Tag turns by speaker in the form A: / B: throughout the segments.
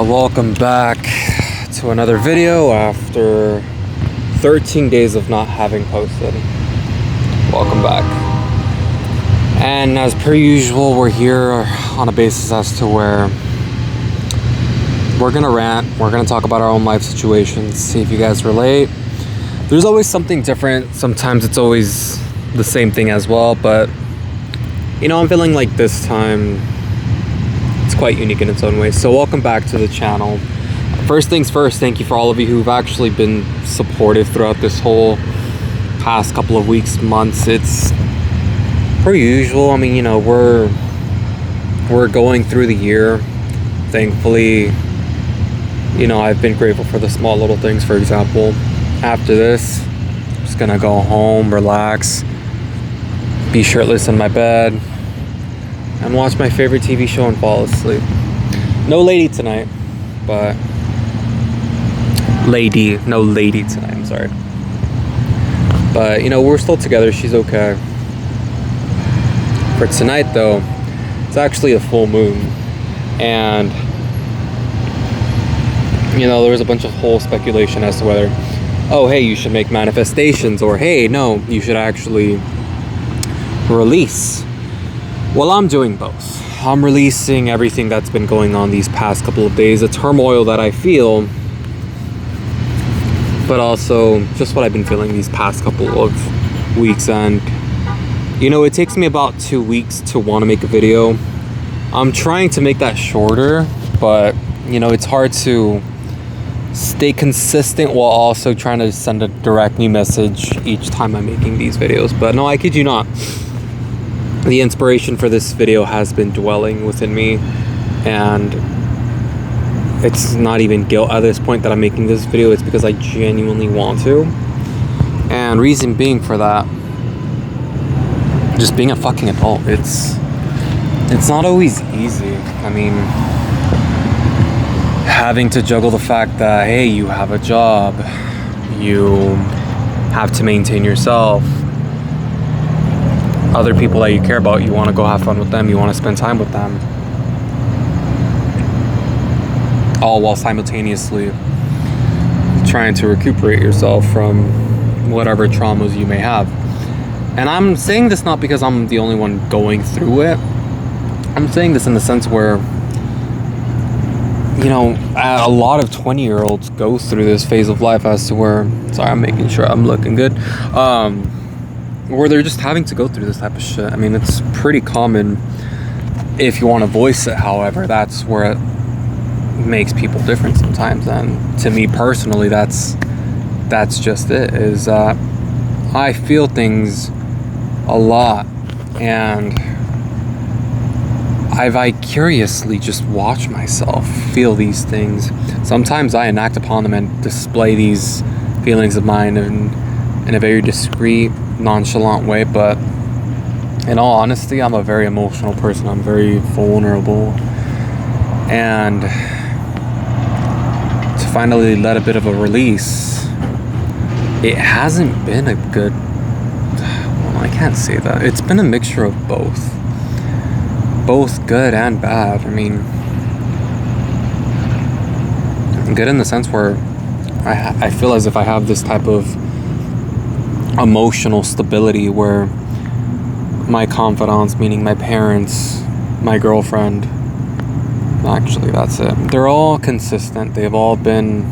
A: Welcome back to another video after 13 days of not having posted. Welcome back. And as per usual, we're here on a basis as to where we're gonna rant, we're gonna talk about our own life situations, see if you guys relate. There's always something different. Sometimes it's always the same thing as well, but you know, I'm feeling like this time it's quite unique in its own way. So welcome back to the channel. First things first, thank you for all of you who've actually been supportive throughout this whole past couple of weeks, months. It's per usual. I mean, you know, we're going through the year. Thankfully, you know, I've been grateful for the small little things. For example, after this, I'm just gonna go home, relax, be shirtless in my bed, and watch my favorite TV show and fall asleep. No lady tonight, but no lady tonight, I'm sorry. But, you know, we're still together, she's okay. For tonight, though, it's actually a full moon. And, you know, there was a bunch of whole speculation as to whether, oh, hey, you should make manifestations, or hey, no, you should actually release. Well, I'm doing both. I'm releasing everything that's been going on these past couple of days, the turmoil that I feel, but also just what I've been feeling these past couple of weeks. And, you know, it takes me about 2 weeks to want to make a video. I'm trying to make that shorter, but, you know, it's hard to stay consistent while also trying to send a direct new message each time I'm making these videos. But no, I kid you not. The inspiration for this video has been dwelling within me, and it's not even guilt at this point that I'm making this video. It's because I genuinely want to. And reason being for that, just being a fucking adult, it's not always easy. I mean, having to juggle the fact that, hey, you have a job, you have to maintain yourself, other people that you care about, you want to go have fun with them, you want to spend time with them, all while simultaneously trying to recuperate yourself from whatever traumas you may have. And I'm saying this not because I'm the only one going through it. I'm saying this in the sense where, you know, a lot of 20-year-olds go through this phase of life as to where, sorry, I'm making sure I'm looking good, where they're just having to go through this type of shit. I mean, it's pretty common if you want to voice it. However, that's where it makes people different sometimes. And to me personally, that's just it, is that I feel things a lot, and I vicariously just watch myself feel these things. Sometimes I enact upon them and display these feelings of mine in a very discreet, nonchalant way, but in all honesty, I'm a very emotional person. I'm very vulnerable, and to finally let a bit of a release, it hasn't been a good, well, I can't say that. It's been a mixture of both good and bad. I mean, good in the sense where I feel as if I have this type of emotional stability where my confidants, meaning my parents, my girlfriend, actually that's it, they're all consistent. They've all been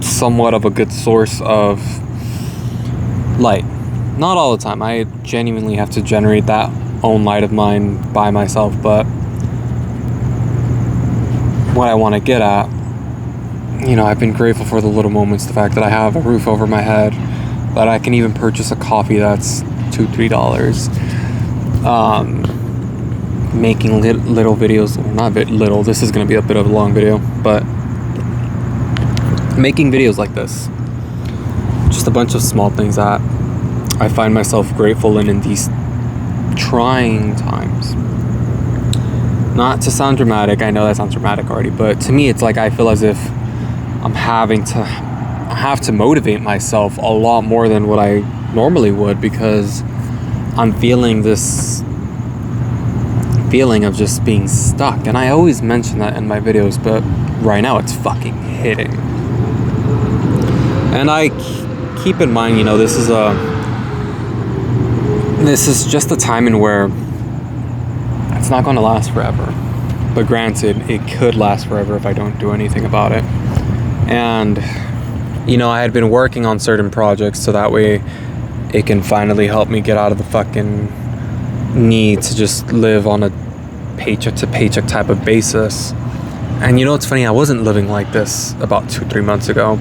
A: somewhat of a good source of light. Not all the time. I genuinely have to generate that own light of mine by myself, but what I want to get at, you know, I've been grateful for the little moments, the fact that I have a roof over my head, that I can even purchase a coffee that's $2-3. Making little videos, or not little, this is going to be a bit of a long video, but making videos like this, just a bunch of small things that I find myself grateful in these trying times. Not to sound dramatic, I know that sounds dramatic already, but to me it's like I feel as if I have to motivate myself a lot more than what I normally would, because I'm feeling this feeling of just being stuck. And I always mention that in my videos, but right now it's fucking hitting. And I keep in mind, you know, this is just a time in where it's not going to last forever. But granted, it could last forever if I don't do anything about it. And, you know, I had been working on certain projects so that way it can finally help me get out of the fucking need to just live on a paycheck to paycheck type of basis. And you know, it's funny, I wasn't living like this about 2-3 months ago.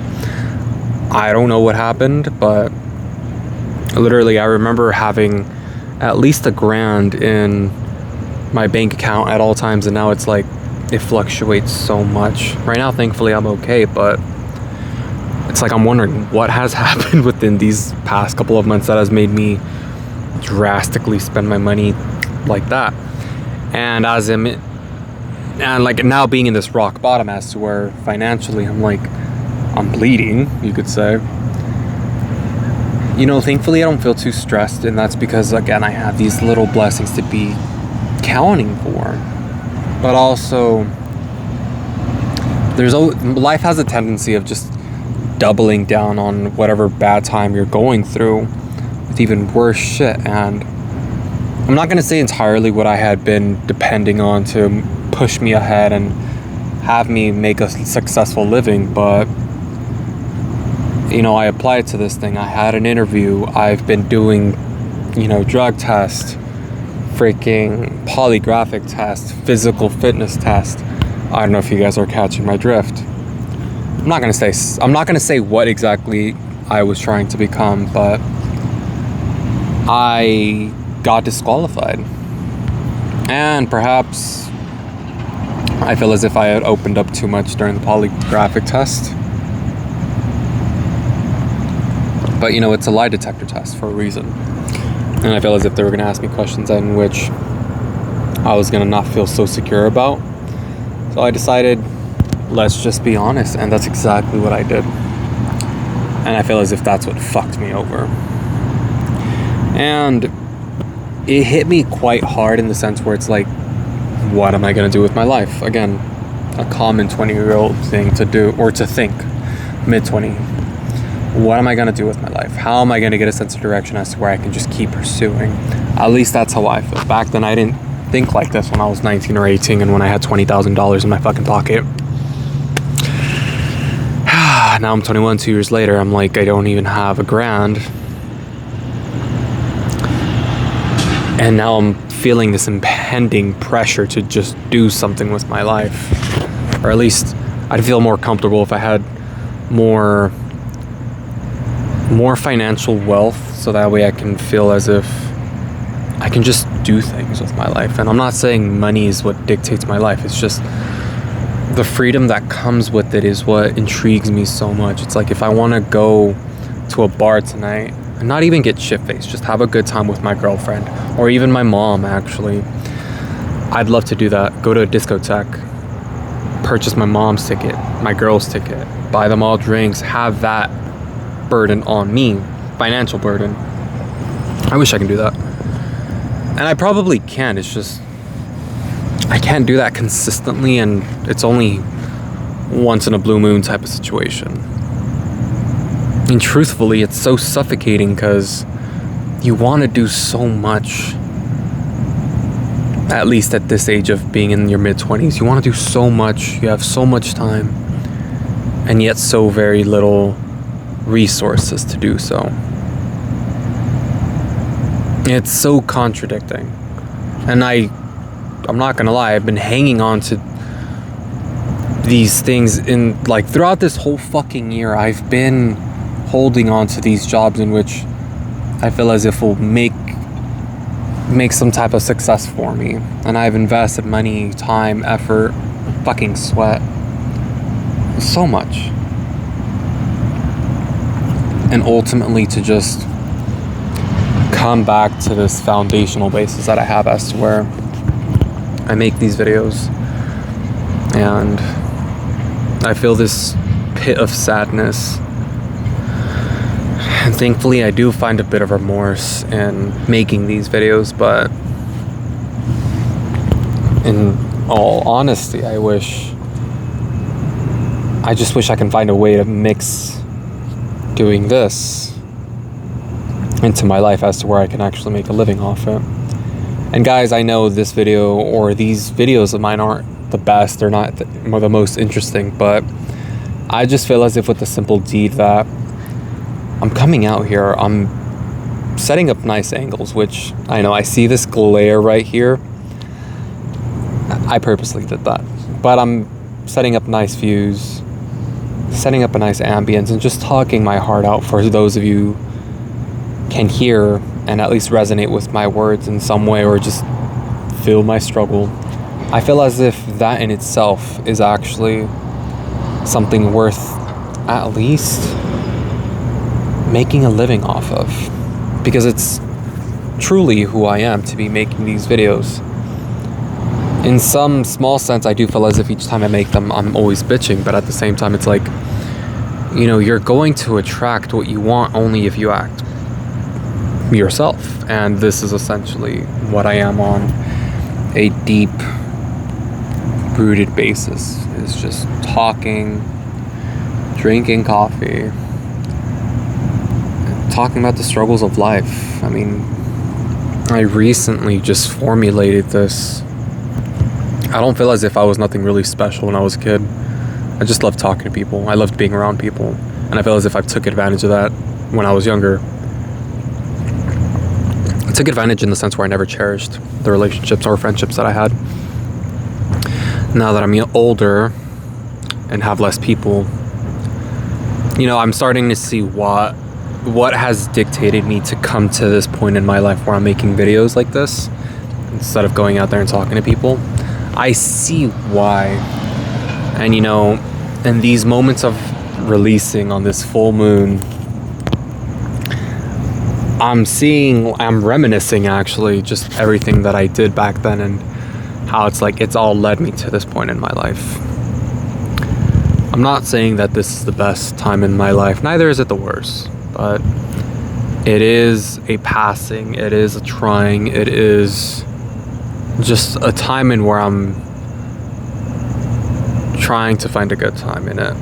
A: I don't know what happened, but literally I remember having at least $1,000 in my bank account at all times, and now it's like it fluctuates so much. Right now, thankfully, I'm okay, but it's like I'm wondering what has happened within these past couple of months that has made me drastically spend my money like that. And like now being in this rock bottom as to where financially I'm bleeding, you could say. You know, thankfully I don't feel too stressed, and that's because, again, I have these little blessings to be counting for. But also, life has a tendency of just doubling down on whatever bad time you're going through with even worse shit. And I'm not going to say entirely what I had been depending on to push me ahead and have me make a successful living, but you know, I applied to this thing. I had an interview. I've been doing, you know, drug test, freaking polygraphic test, physical fitness test. I don't know if you guys are catching my drift. I'm not gonna say what exactly I was trying to become, but I got disqualified. And perhaps I feel as if I had opened up too much during the polygraphic test. But, you know, it's a lie detector test for a reason. And I feel as if they were going to ask me questions in which I was going to not feel so secure about. So I decided, let's just be honest. And that's exactly what I did. And I feel as if that's what fucked me over. And it hit me quite hard in the sense where it's like, what am I going to do with my life? Again, a common 20-year-old thing to do, or to think, mid-20. What am I going to do with my life? How am I going to get a sense of direction as to where I can just keep pursuing? At least that's how I feel. Back then, I didn't think like this when I was 19 or 18 and when I had $20,000 in my fucking pocket. Now I'm 21, 2 years later. I'm like, I don't even have $1,000. And now I'm feeling this impending pressure to just do something with my life. Or at least I'd feel more comfortable if I had more financial wealth, so that way I can feel as if I can just do things with my life. And I'm not saying money is what dictates my life. It's just the freedom that comes with it is what intrigues me so much. It's like if I want to go to a bar tonight and not even get shit-faced, just have a good time with my girlfriend or even my mom, actually. I'd love to do that. Go to a discotheque, purchase my mom's ticket, my girl's ticket, buy them all drinks, have that burden on me, financial burden. I wish I can do that. And I probably can. It's just I can't do that consistently, and it's only once in a blue moon type of situation. And truthfully, it's so suffocating because you want to do so much. At least at this age of being in your mid-20s, you want to do so much. You have so much time, and yet so very little resources to do so. It's so contradicting. And I'm not gonna lie, I've been hanging on to these things in like throughout this whole fucking year. I've been holding on to these jobs in which I feel as if will make some type of success for me. And I've invested money, time, effort, fucking sweat, so much. And ultimately to just come back to this foundational basis that I have as to where I make these videos, and I feel this pit of sadness. And thankfully I do find a bit of remorse in making these videos, but in all honesty, I wish I just wish I can find a way to mix doing this into my life as to where I can actually make a living off it. And guys, I know this video or these videos of mine aren't the best, they're not the most interesting, but I just feel as if with the simple deed that I'm coming out here, I'm setting up nice angles, which I know I see this glare right here. I purposely did that, but I'm setting up nice views, setting up a nice ambience, and just talking my heart out for those of you can hear and at least resonate with my words in some way, or just feel my struggle. I feel as if that in itself is actually something worth at least making a living off of, because it's truly who I am to be making these videos. In some small sense, I do feel as if each time I make them, I'm always bitching, but at the same time, it's like, you know, you're going to attract what you want only if you act yourself. And this is essentially what I am on a deep rooted basis, is just talking, drinking coffee, talking about the struggles of life. I mean, I recently just formulated this. I don't feel as if I was nothing really special when I was a kid. I just loved talking to people. I loved being around people. And I feel as if I took advantage of that when I was younger. I took advantage in the sense where I never cherished the relationships or friendships that I had. Now that I'm older and have less people, you know, I'm starting to see what has dictated me to come to this point in my life where I'm making videos like this instead of going out there and talking to people. I see why. And you know, in these moments of releasing on this full moon, I'm reminiscing actually just everything that I did back then and how it's like it's all led me to this point in my life. I'm not saying that this is the best time in my life, neither is it the worst, but it is a passing, it is a trying, it is just a time in where I'm trying to find a good time in it.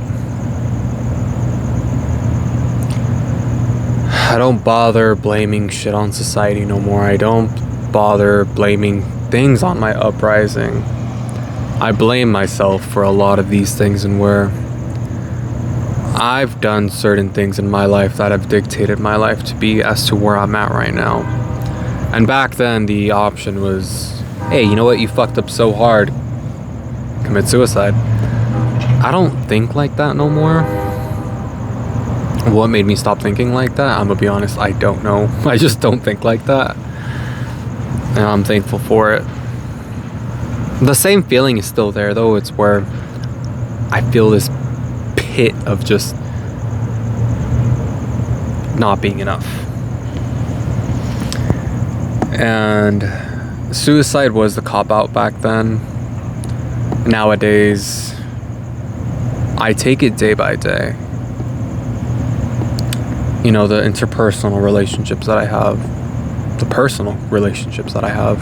A: I don't bother blaming shit on society no more. I don't bother blaming things on my uprising. I blame myself for a lot of these things, and where I've done certain things in my life that have dictated my life to be as to where I'm at right now. And back then the option was, hey, you know what, you fucked up so hard, commit suicide. I don't think like that no more. What made me stop thinking like that? I'm gonna be honest, I don't know. I just don't think like that. And I'm thankful for it. The same feeling is still there though. It's where I feel this pit of just not being enough. And suicide was the cop-out back then. Nowadays, I take it day by day. You know, the interpersonal relationships that I have, the personal relationships that I have,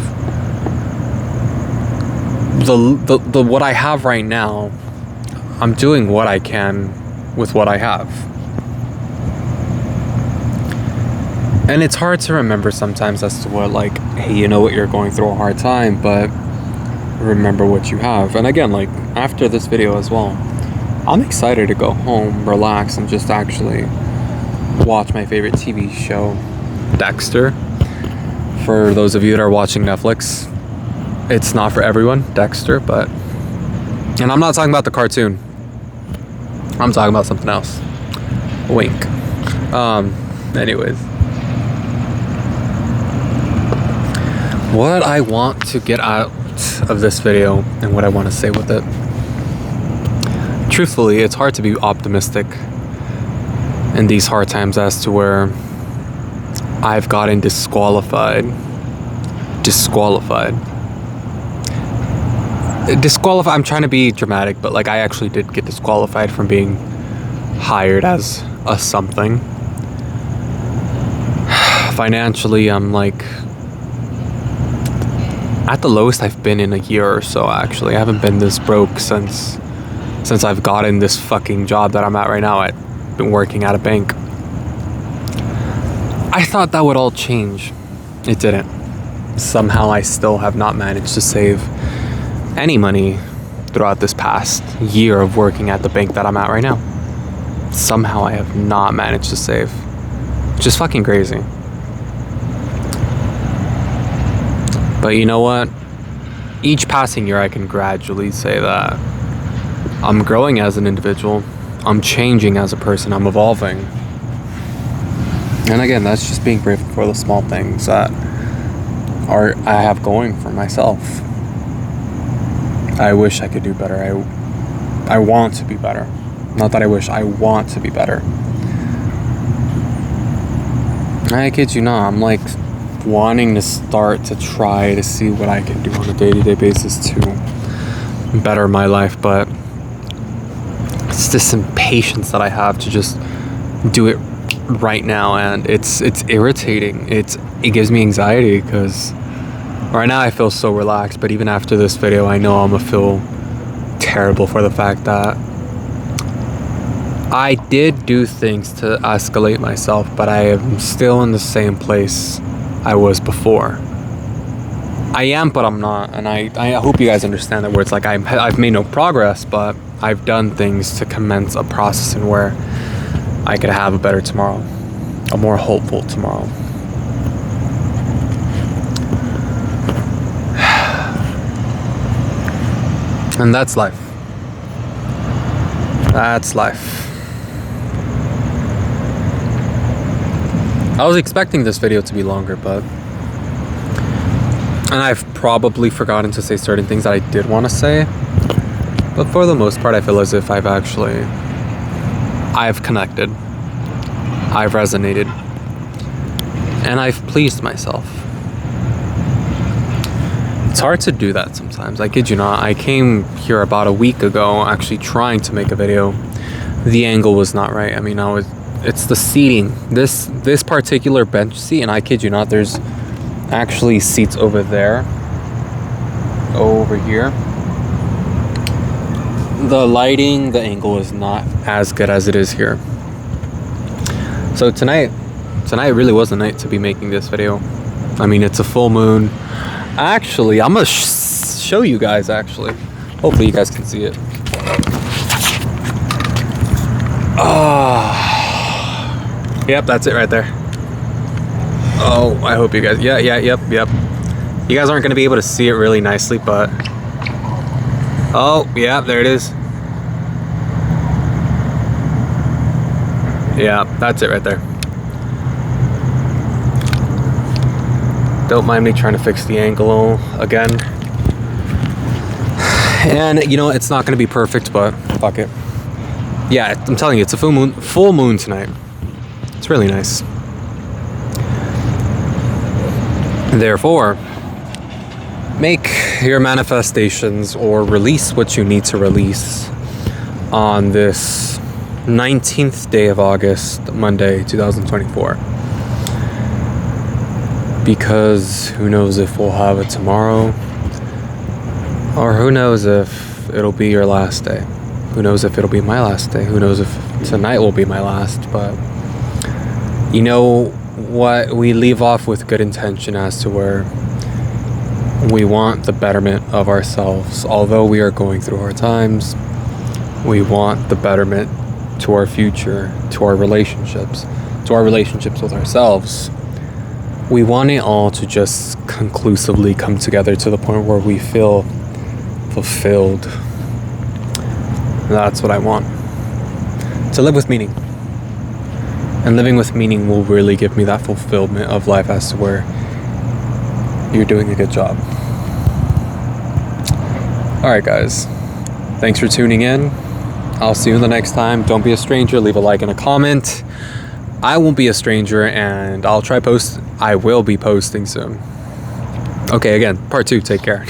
A: the what I have right now, I'm doing what I can with what I have. And it's hard to remember sometimes as to what, like, hey, you know what, you're going through a hard time, but remember what you have. And again, like, after this video as well, I'm excited to go home, relax, and just actually watch my favorite TV show, Dexter. For those of you that are watching Netflix, it's not for everyone, Dexter, but... And I'm not talking about the cartoon. I'm talking about something else. Wink. Anyways. What I want to get out of this video and what I want to say with it. Truthfully, it's hard to be optimistic in these hard times as to where I've gotten disqualified. I'm trying to be dramatic, but like I actually did get disqualified from being hired as a something. Financially, I'm like at the lowest I've been in a year or so. Actually, I haven't been this broke since since I've gotten this fucking job that I'm at right now. I've been working at a bank. I thought that would all change. It didn't. Somehow I still have not managed to save any money throughout this past year of working at the bank that I'm at right now. Somehow I have not managed to save. Just fucking crazy. But you know what? Each passing year I can gradually say that I'm growing as an individual. I'm changing as a person. I'm evolving. And again, that's just being grateful for the small things that I have going for myself. I wish I could do better. I want to be better. Not that I wish, I want to be better. I kid you not, I'm like wanting to start to try to see what I can do on a day-to-day basis to better my life, but it's this impatience that I have to just do it right now, and it's irritating. It gives me anxiety because right now I feel so relaxed, but even after this video I know I'm gonna feel terrible for the fact that I did do things to escalate myself, but I am still in the same place I was before. I am, but I'm not, and I hope you guys understand that, where it's like I've made no progress, but I've done things to commence a process in where I could have a better tomorrow, a more hopeful tomorrow. And that's life. That's life. I was expecting this video to be longer, and I've probably forgotten to say certain things that I did want to say, but for the most part I feel as if I've connected, I've resonated, and I've pleased myself. It's hard to do that sometimes, I kid you not. I came here about a week ago actually trying to make a video. The angle was not right. I mean, it's the seating. This particular bench seat, and I kid you not, there's actually seats over there, over here. The lighting, the angle is not as good as it is here. So tonight really was the night to be making this video. I mean, it's a full moon. Actually, I'm gonna show you guys, actually. Hopefully you guys can see it. Yep, that's it right there. Oh, I hope you guys, yep. You guys aren't gonna be able to see it really nicely, but oh, yeah, there it is. Yeah, that's it right there. Don't mind me trying to fix the angle again. And you know, it's not gonna be perfect, but fuck it. Yeah, I'm telling you, it's a full moon tonight. It's really nice. Therefore, make your manifestations or release what you need to release on this 19th day of August, Monday, 2024. Because who knows if we'll have it tomorrow, or who knows if it'll be your last day. Who knows if it'll be my last day. Who knows if tonight will be my last. But you know what, we leave off with good intention as to where we want the betterment of ourselves. Although we are going through hard times, we want the betterment to our future, to our relationships with ourselves. We want it all to just conclusively come together to the point where we feel fulfilled. That's what I want. To live with meaning. And living with meaning will really give me that fulfillment of life as to where you're doing a good job. Alright guys, thanks for tuning in. I'll see you the next time. Don't be a stranger, leave a like and a comment. I won't be a stranger, and I will be posting soon. Okay, again, part 2, take care.